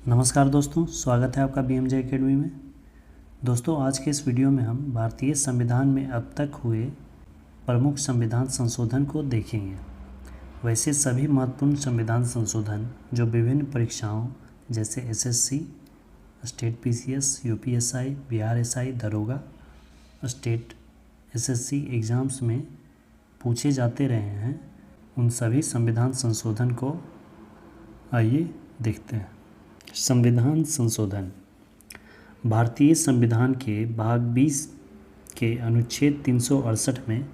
नमस्कार दोस्तों, स्वागत है आपका BMJ एकेडमी में। दोस्तों, आज के इस वीडियो में हम भारतीय संविधान में अब तक हुए प्रमुख संविधान संशोधन को देखेंगे। वैसे सभी महत्वपूर्ण संविधान संशोधन जो विभिन्न परीक्षाओं जैसे SSC, state PCS, UPSI, Bihar SI, दरोगा, स्टेट SSC एग्ज़ाम्स में पूछे जाते रहे हैं, उन सभी संविधान संशोधन को आइए देखते हैं। संविधान संशोधन। भारतीय संविधान के भाग 20 के अनुच्छेद 368 में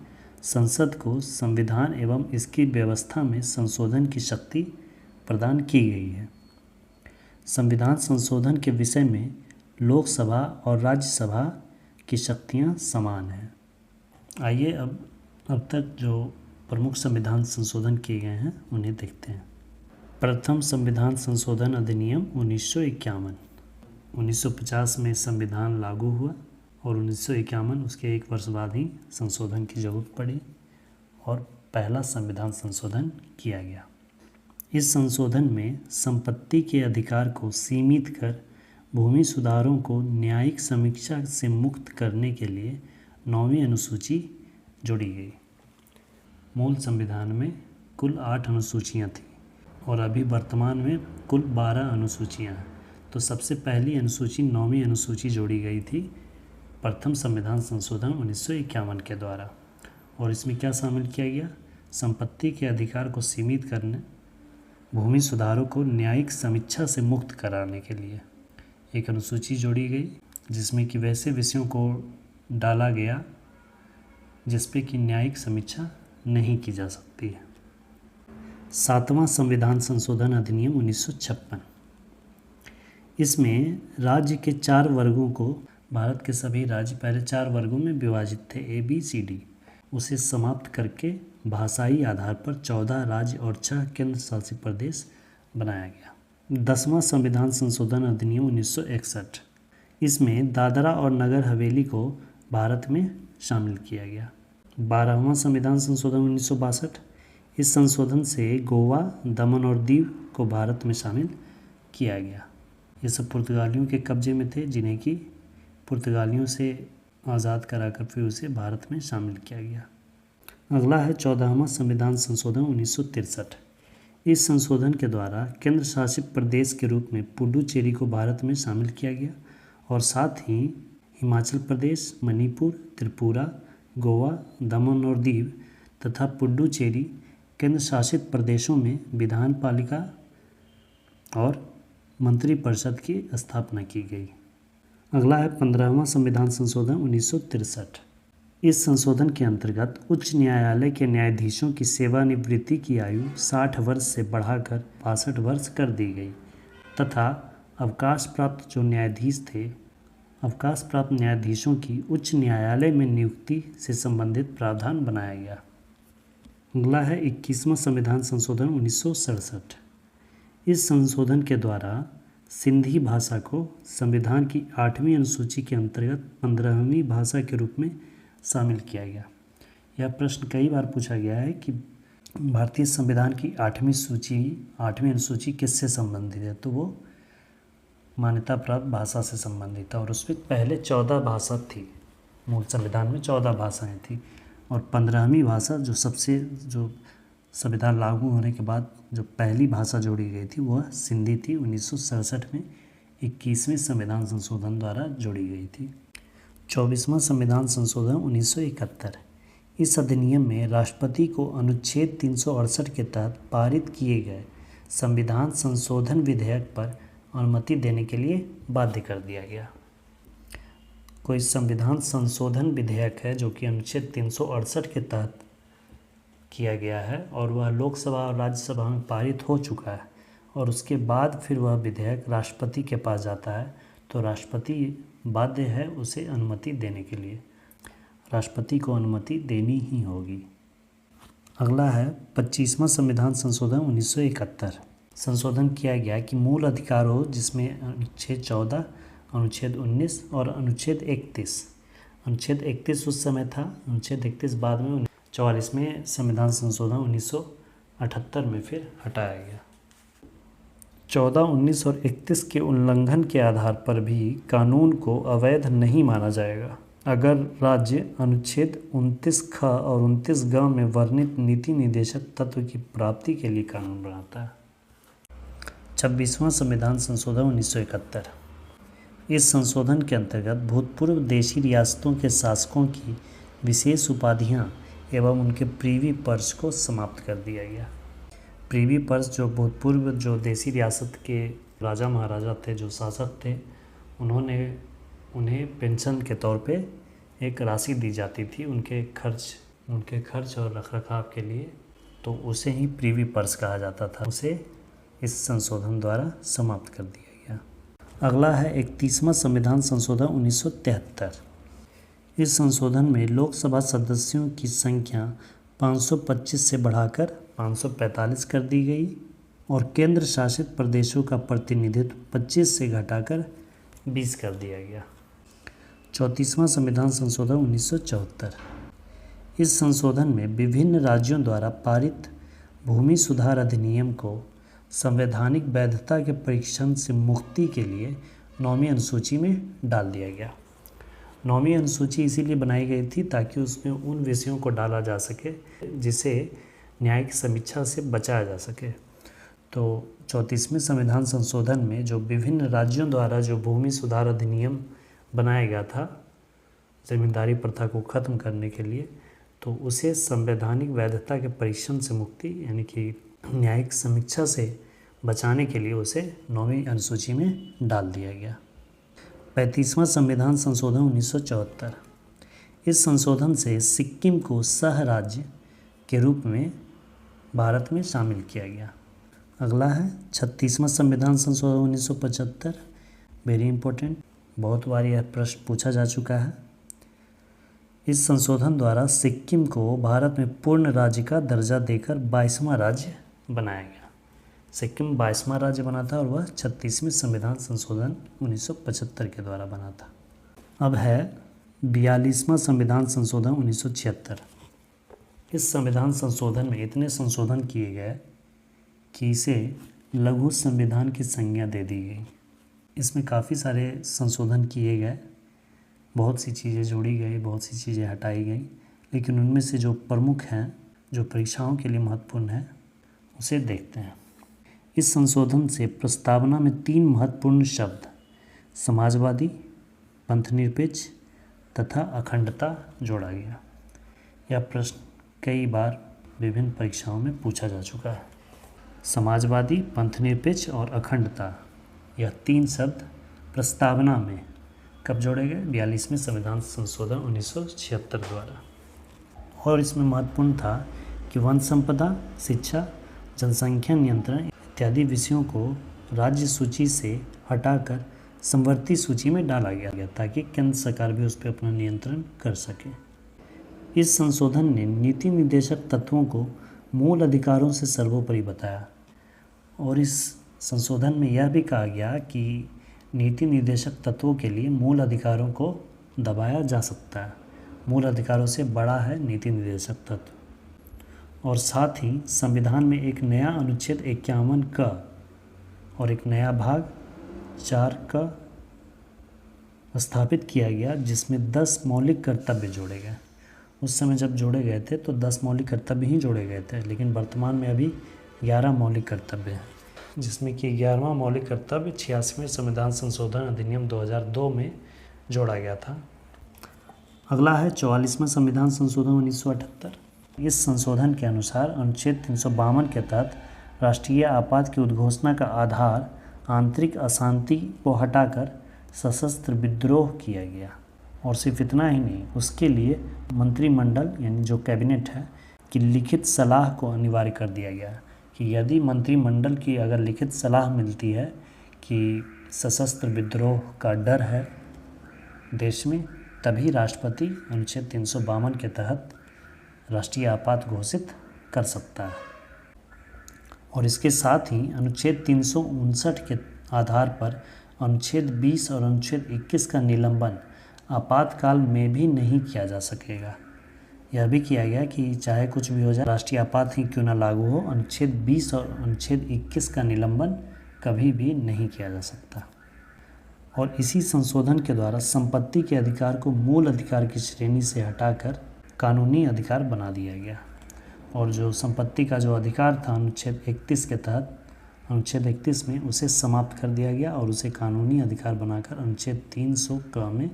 संसद को संविधान एवं इसकी व्यवस्था में संशोधन की शक्ति प्रदान की गई है। संविधान संशोधन के विषय में लोकसभा और राज्यसभा की शक्तियां समान हैं। आइए अब तक जो प्रमुख संविधान संशोधन किए गए हैं उन्हें देखते हैं। प्रथम संविधान संशोधन अधिनियम 1951। 1950 में संविधान लागू हुआ और 1951 उसके एक वर्ष बाद ही संशोधन की जरूरत पड़ी और पहला संविधान संशोधन किया गया। इस संशोधन में संपत्ति के अधिकार को सीमित कर भूमि सुधारों को न्यायिक समीक्षा से मुक्त करने के लिए 9वीं अनुसूची जोड़ी गई। मूल संविधान में कुल 8 अनुसूचियाँ थीं और अभी वर्तमान में कुल 12 अनुसूचियाँ हैं। तो सबसे पहली अनुसूची 9वीं अनुसूची जोड़ी गई थी प्रथम संविधान संशोधन 1951 के द्वारा। और इसमें क्या शामिल किया गया? संपत्ति के अधिकार को सीमित करने, भूमि सुधारों को न्यायिक समीक्षा से मुक्त कराने के लिए एक अनुसूची जोड़ी गई, जिसमें कि वैसे विषयों को डाला गया जिसपे कि न्यायिक समीक्षा नहीं की जा सकती है। 7वां संविधान संशोधन अधिनियम 1956। इसमें राज्य के 4 वर्गों को, भारत के सभी राज्य पहले 4 वर्गों में विभाजित थे ABCD, उसे समाप्त करके भाषाई आधार पर 14 राज्य और 6 केंद्र शासित प्रदेश बनाया गया। 10वां संविधान संशोधन अधिनियम 1961। इसमें दादरा और नगर हवेली को भारत में शामिल किया गया। 12वां संविधान संशोधन 1962। इस संशोधन से गोवा, दमन और दीव को भारत में शामिल किया गया। ये सब पुर्तगालियों के कब्जे में थे, जिन्हें कि पुर्तगालियों से आज़ाद कराकर फिर उसे भारत में शामिल किया गया। अगला है 14वां संविधान संशोधन 1963। इस संशोधन के द्वारा केंद्र शासित प्रदेश के रूप में पुडुचेरी को भारत में शामिल किया गया और साथ ही हिमाचल प्रदेश, मणिपुर, त्रिपुरा, गोवा, दमन और दीव तथा पुडुचेरी केंद्र शासित प्रदेशों में विधान पालिका और मंत्रिपरिषद की स्थापना की गई। अगला है 15वां संविधान संशोधन 1963। इस संशोधन के अंतर्गत उच्च न्यायालय के न्यायाधीशों की सेवानिवृत्ति की आयु 60 वर्ष से बढ़ाकर 62 वर्ष कर दी गई तथा अवकाश प्राप्त न्यायाधीशों की उच्च न्यायालय में नियुक्ति से संबंधित प्रावधान बनाया गया। अगला है 21वां संविधान संशोधन 1967। इस संशोधन के द्वारा सिंधी भाषा को संविधान की 8वीं अनुसूची के अंतर्गत 15वीं भाषा के रूप में शामिल किया गया। यह प्रश्न कई बार पूछा गया है कि भारतीय संविधान की 8वीं अनुसूची किससे संबंधित है, तो वो मान्यता प्राप्त भाषा से संबंधित है और उसमें पहले 14 भाषा थी। मूल संविधान में 14 भाषाएं थी और 15वीं भाषा जो संविधान लागू होने के बाद जो पहली भाषा जोड़ी गई थी वह सिंधी थी। 1967 में 21वें संविधान संशोधन द्वारा जोड़ी गई थी। 24वां संविधान संशोधन 1971। इस अधिनियम में राष्ट्रपति को अनुच्छेद 368 के तहत पारित किए गए संविधान संशोधन विधेयक पर अनुमति देने के लिए बाध्य कर दिया गया। कोई संविधान संशोधन विधेयक है जो कि अनुच्छेद 368 के तहत किया गया है और वह लोकसभा और राज्यसभा में पारित हो चुका है और उसके बाद फिर वह विधेयक राष्ट्रपति के पास जाता है, तो राष्ट्रपति बाध्य है उसे अनुमति देने के लिए। राष्ट्रपति को अनुमति देनी ही होगी। अगला है 25वां संविधान संशोधन 1971। संशोधन किया गया कि मूल अधिकार हो, जिसमें अनुच्छेद 14, अनुच्छेद 19 और अनुच्छेद 31। अनुच्छेद 31 उस समय था, अनुच्छेद 31 बाद में 44 में संविधान संशोधन 1978 में फिर हटाया गया। 14, 19 और 31 के उल्लंघन के आधार पर भी कानून को अवैध नहीं माना जाएगा अगर राज्य अनुच्छेद 29 ख और 29 ग में वर्णित नीति निर्देशक तत्व की प्राप्ति के लिए कानून बनाता है। 26वां संविधान संशोधन 1971। इस संशोधन के अंतर्गत भूतपूर्व देशी रियासतों के शासकों की विशेष उपाधियां एवं उनके प्रीवी पर्स को समाप्त कर दिया गया। प्रीवी पर्स जो भूतपूर्व जो देशी रियासत के राजा महाराजा थे, जो शासक थे, उन्हें पेंशन के तौर पे एक राशि दी जाती थी उनके खर्च और रखरखाव के लिए, तो उसे ही प्रीवी पर्स कहा जाता था। उसे इस संशोधन द्वारा समाप्त कर दिया गया। अगला है 31वां संविधान संशोधन 1973। इस संशोधन में लोकसभा सदस्यों की संख्या 525 से बढ़ाकर 545 कर दी गई और केंद्र शासित प्रदेशों का प्रतिनिधित्व 25 से घटाकर 20 कर दिया गया। 34वां संविधान संशोधन 1974। इस संशोधन में विभिन्न राज्यों द्वारा पारित भूमि सुधार अधिनियम को संवैधानिक वैधता के परीक्षण से मुक्ति के लिए 9वीं अनुसूची में डाल दिया गया। 9वीं अनुसूची इसीलिए बनाई गई थी ताकि उसमें उन विषयों को डाला जा सके जिसे न्यायिक समीक्षा से बचाया जा सके। तो 34वें संविधान संशोधन में जो विभिन्न राज्यों द्वारा जो भूमि सुधार अधिनियम बनाया गया था जमींदारी प्रथा को ख़त्म करने के लिए, तो उसे संवैधानिक वैधता के परीक्षण से मुक्ति यानी कि न्यायिक समीक्षा से बचाने के लिए उसे 9वीं अनुसूची में डाल दिया गया। 35वां संविधान संशोधन 1974। इस संशोधन से सिक्किम को सह राज्य के रूप में भारत में शामिल किया गया। अगला है 36वां संविधान संशोधन 1975। वेरी इंपॉर्टेंट, बहुत बार यह प्रश्न पूछा जा चुका है। इस संशोधन द्वारा सिक्किम को भारत में पूर्ण राज्य का दर्जा देकर 22वां राज्य बनाया गया। सिक्किम 22वां राज्य बना था और वह 36वें संविधान संशोधन 1975 के द्वारा बना था। अब है 42वां संविधान संशोधन 1976। इस संविधान संशोधन में इतने संशोधन किए गए कि इसे लघु संविधान की संज्ञा दे दी गई। इसमें काफ़ी सारे संशोधन किए गए, बहुत सी चीज़ें जोड़ी गई, बहुत सी चीज़ें हटाई गई, लेकिन उनमें से जो प्रमुख हैं, जो परीक्षाओं के लिए महत्वपूर्ण है, उसे देखते हैं। इस संशोधन से प्रस्तावना में 3 महत्वपूर्ण शब्द समाजवादी, पंथनिरपेक्ष तथा अखंडता जोड़ा गया। यह प्रश्न कई बार विभिन्न परीक्षाओं में पूछा जा चुका है। समाजवादी, पंथनिरपेक्ष और अखंडता, यह 3 शब्द प्रस्तावना में कब जोड़े गए? 42वें संविधान संशोधन 1976 द्वारा। और इसमें महत्वपूर्ण था कि वन संपदा, शिक्षा, जनसंख्या नियंत्रण इत्यादि विषयों को राज्य सूची से हटाकर समवर्ती सूची में डाला गया ताकि केंद्र सरकार भी उस पर अपना नियंत्रण कर सके। इस संशोधन ने नीति निर्देशक तत्वों को मूल अधिकारों से सर्वोपरि बताया और इस संशोधन में यह भी कहा गया कि नीति निर्देशक तत्वों के लिए मूल अधिकारों को दबाया जा सकता है। मूल अधिकारों से बड़ा है नीति निर्देशक तत्व। और साथ ही संविधान में एक नया अनुच्छेद 51 क और एक नया भाग 4 क स्थापित किया गया, जिसमें 10 मौलिक कर्तव्य जोड़े गए। उस समय जब जोड़े गए थे तो 10 मौलिक कर्तव्य ही जोड़े गए थे, लेकिन वर्तमान में अभी 11 मौलिक कर्तव्य हैं, जिसमें कि 11वां मौलिक कर्तव्य 86वें संविधान संशोधन अधिनियम 2002 में जोड़ा गया था। अगला है 44वां संविधान संशोधन 1978। इस संशोधन के अनुसार अनुच्छेद 352 के तहत राष्ट्रीय आपात की उद्घोषणा का आधार आंतरिक अशांति को हटाकर सशस्त्र विद्रोह किया गया। और सिर्फ इतना ही नहीं, उसके लिए मंत्रिमंडल यानी जो कैबिनेट है कि लिखित सलाह को अनिवार्य कर दिया गया कि यदि मंत्रिमंडल की अगर लिखित सलाह मिलती है कि सशस्त्र विद्रोह का डर है देश में, तभी राष्ट्रपति अनुच्छेद 352 के तहत राष्ट्रीय आपात घोषित कर सकता है। और इसके साथ ही अनुच्छेद 359 के आधार पर अनुच्छेद 20 और अनुच्छेद 21 का निलंबन आपातकाल में भी नहीं किया जा सकेगा। यह भी किया गया कि चाहे कुछ भी हो जाए, राष्ट्रीय आपात ही क्यों न लागू हो, अनुच्छेद 20 और अनुच्छेद 21 का निलंबन कभी भी नहीं किया जा सकता। और इसी संशोधन के द्वारा संपत्ति के अधिकार को मूल अधिकार की श्रेणी से हटाकर कानूनी अधिकार बना दिया गया। और जो संपत्ति का जो अधिकार था अनुच्छेद 31 के तहत, अनुच्छेद 31 में उसे समाप्त कर दिया गया और उसे कानूनी अधिकार बनाकर अनुच्छेद 300 क में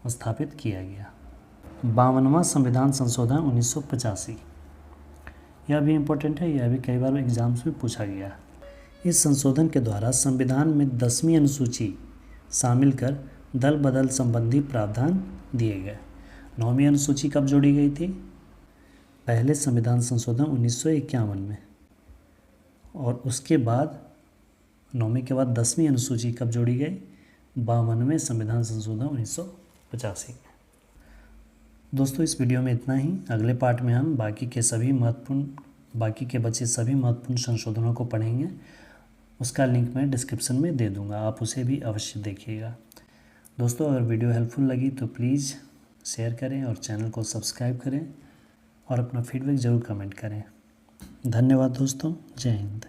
स्थापित किया गया। 52वां संविधान संशोधन 1985, यह भी इम्पोर्टेंट है, यह भी कई बार एग्जाम्स में पूछा गया। इस संशोधन के द्वारा संविधान में 10वीं अनुसूची शामिल कर दल बदल संबंधी प्रावधान दिए गए। 9वीं अनुसूची कब जोड़ी गई थी? पहले संविधान संशोधन 1951 में, और उसके बाद 9वीं के बाद 10वीं अनुसूची कब जोड़ी गई? 52वें संविधान संशोधन 1985 में। दोस्तों इस वीडियो में इतना ही। अगले पार्ट में हम बाकी के बचे सभी महत्वपूर्ण संशोधनों को पढ़ेंगे। उसका लिंक मैं डिस्क्रिप्शन में दे दूंगा, आप उसे भी अवश्य देखिएगा। दोस्तों अगर वीडियो हेल्पफुल लगी तो प्लीज़ शेयर करें और चैनल को सब्सक्राइब करें और अपना फीडबैक ज़रूर कमेंट करें। धन्यवाद दोस्तों, जय हिंद।